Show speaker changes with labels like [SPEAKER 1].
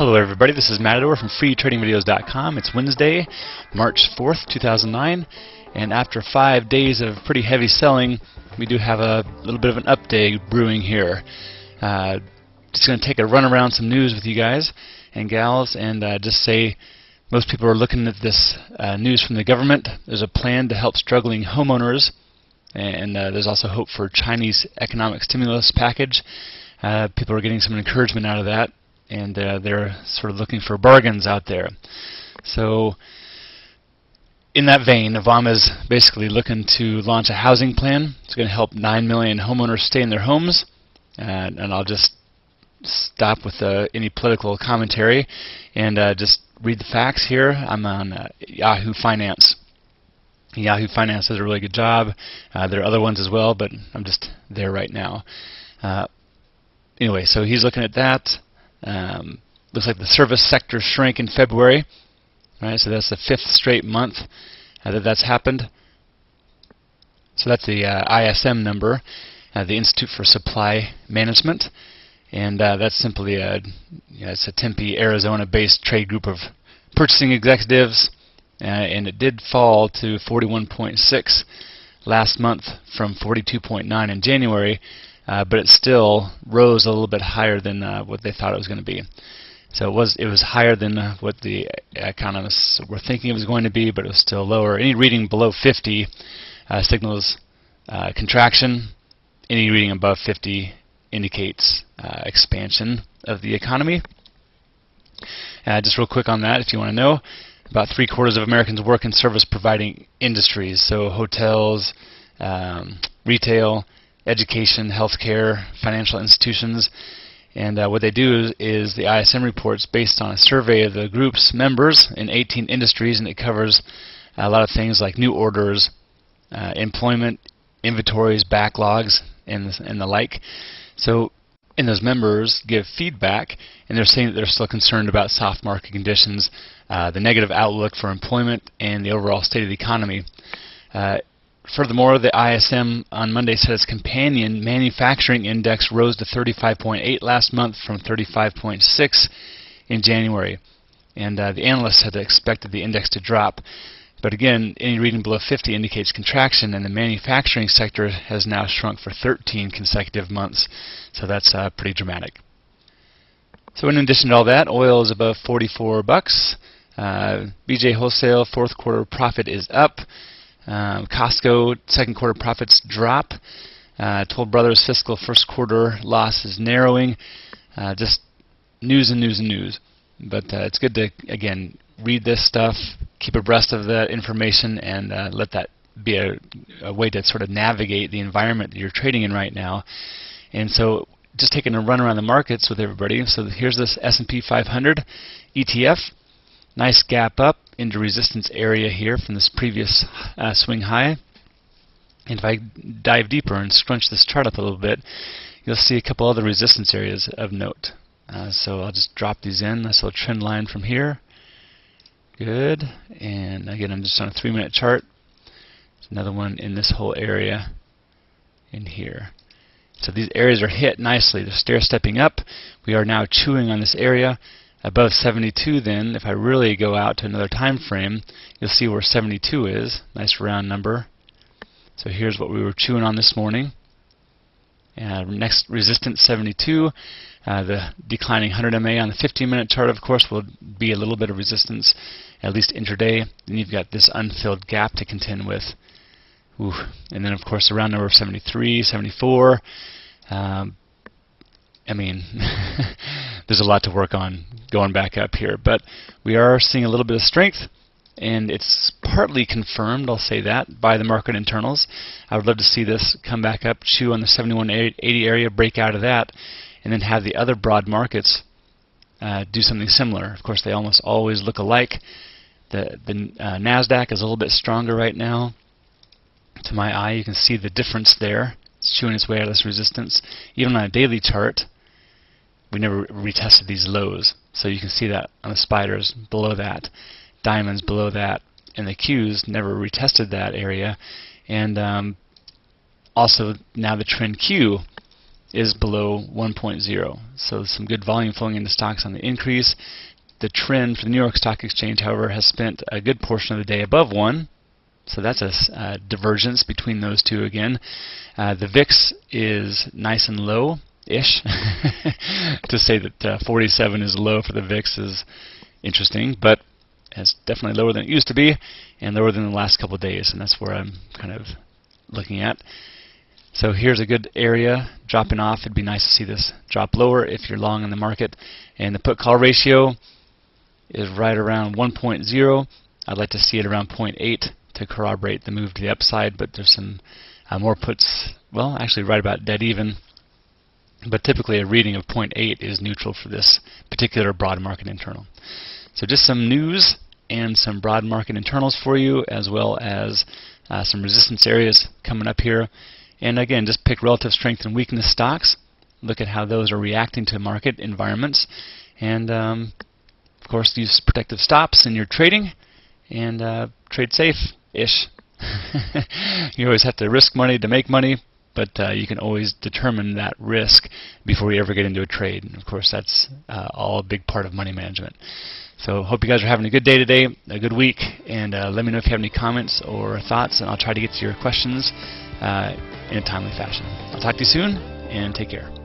[SPEAKER 1] Hello everybody, this is Matador from freetradingvideos.com. It's Wednesday, March 4th, 2009, and after 5 days of pretty heavy selling, we do have a little bit of an update brewing here. Just going to take a run around some news with you guys and gals and just say most people are looking at this news from the government. There's a plan to help struggling homeowners, and there's also hope for Chinese economic stimulus package. People are getting some encouragement out of that, and they're sort of looking for bargains out there. So in that vein, Obama is basically looking to launch a housing plan. It's going to help 9 million homeowners stay in their homes, and I'll just stop with any political commentary and just read the facts here. I'm on Yahoo Finance. Yahoo Finance does a really good job. There are other ones as well, but I'm just there right now. Anyway, so he's looking at that. Looks like the service sector shrank in February. Right, so that's the 5th straight month that's happened. So that's the ISM number, the Institute for Supply Management, and that's simply it's a Tempe, Arizona-based trade group of purchasing executives, and it did fall to 41.6 last month from 42.9 in January. But it still rose a little bit higher than what they thought it was going to be. So it was higher than what the economists were thinking it was going to be, but it was still lower. Any reading below 50 signals contraction. Any reading above 50 indicates expansion of the economy. Just real quick on that, if you want to know, about 3/4 of Americans work in service-providing industries, so hotels, retail, education, healthcare, financial institutions, and what they do is the ISM report's based on a survey of the group's members in 18 industries, and it covers a lot of things like new orders, employment, inventories, backlogs, and the like. So, and those members give feedback, and they're saying that they're still concerned about soft market conditions, the negative outlook for employment, and the overall state of the economy. Furthermore, the ISM on Monday said its companion manufacturing index rose to 35.8 last month from 35.6 in January. And the analysts had expected the index to drop. But again, any reading below 50 indicates contraction, and the manufacturing sector has now shrunk for 13 consecutive months. So that's pretty dramatic. So in addition to all that, oil is above $44. BJ Wholesale fourth quarter profit is up. Costco second quarter profits drop. Toll Brothers fiscal first quarter loss is narrowing. Just news and news and news. But it's good to, again, read this stuff, keep abreast of that information, and let that be a way to sort of navigate the environment that you're trading in right now. And so just taking a run around the markets with everybody. So here's this S&P 500 ETF. Nice gap up into resistance area here from this previous swing high. And if I dive deeper and scrunch this chart up a little bit, you'll see a couple other resistance areas of note. So I'll just drop these in. Nice little trend line from here. Good. And again, I'm just on a 3-minute chart. There's another one in this whole area in here. So these areas are hit nicely. They're stair-stepping up. We are now chewing on this area. Above 72, then, if I really go out to another time frame, you'll see where 72 is. Nice round number. So here's what we were chewing on this morning. Next resistance, 72. The declining 100 MA on the 15-minute chart, of course, will be a little bit of resistance, at least intraday. Then you've got this unfilled gap to contend with. Ooh. And then, of course, the round number of 73, 74. I mean, there's a lot to work on going back up here, but we are seeing a little bit of strength, and it's partly confirmed, I'll say that, by the market internals. I would love to see this come back up, chew on the 7180 area, break out of that, and then have the other broad markets do something similar. Of course, they almost always look alike. The NASDAQ is a little bit stronger right now. To my eye, you can see the difference there. It's chewing its way out of this resistance. Even on a daily chart, we never retested these lows. So you can see that on the spiders below that, diamonds below that, and the Qs never retested that area. And also now the trend Q is below 1.0. So some good volume flowing into stocks on the increase. The trend for the New York Stock Exchange, however, has spent a good portion of the day above 1. So that's a divergence between those two again. The VIX is nice and low-ish. To say that 47 is low for the VIX is interesting, but it's definitely lower than it used to be and lower than the last couple of days, and that's where I'm kind of looking at. So here's a good area dropping off. It'd be nice to see this drop lower if you're long in the market. And the put-call ratio is right around 1.0. I'd like to see it around 0.8 to corroborate the move to the upside, but there's some more puts, well, actually right about dead even. But typically a reading of 0.8 is neutral for this particular broad market internal. So just some news and some broad market internals for you, as well as some resistance areas coming up here. And again, just pick relative strength and weakness stocks. Look at how those are reacting to market environments. And of course, use protective stops in your trading and trade safe-ish. You always have to risk money to make money, but you can always determine that risk before you ever get into a trade. And of course, that's all a big part of money management. So hope you guys are having a good day today, a good week, and let me know if you have any comments or thoughts, and I'll try to get to your questions in a timely fashion. I'll talk to you soon, and take care.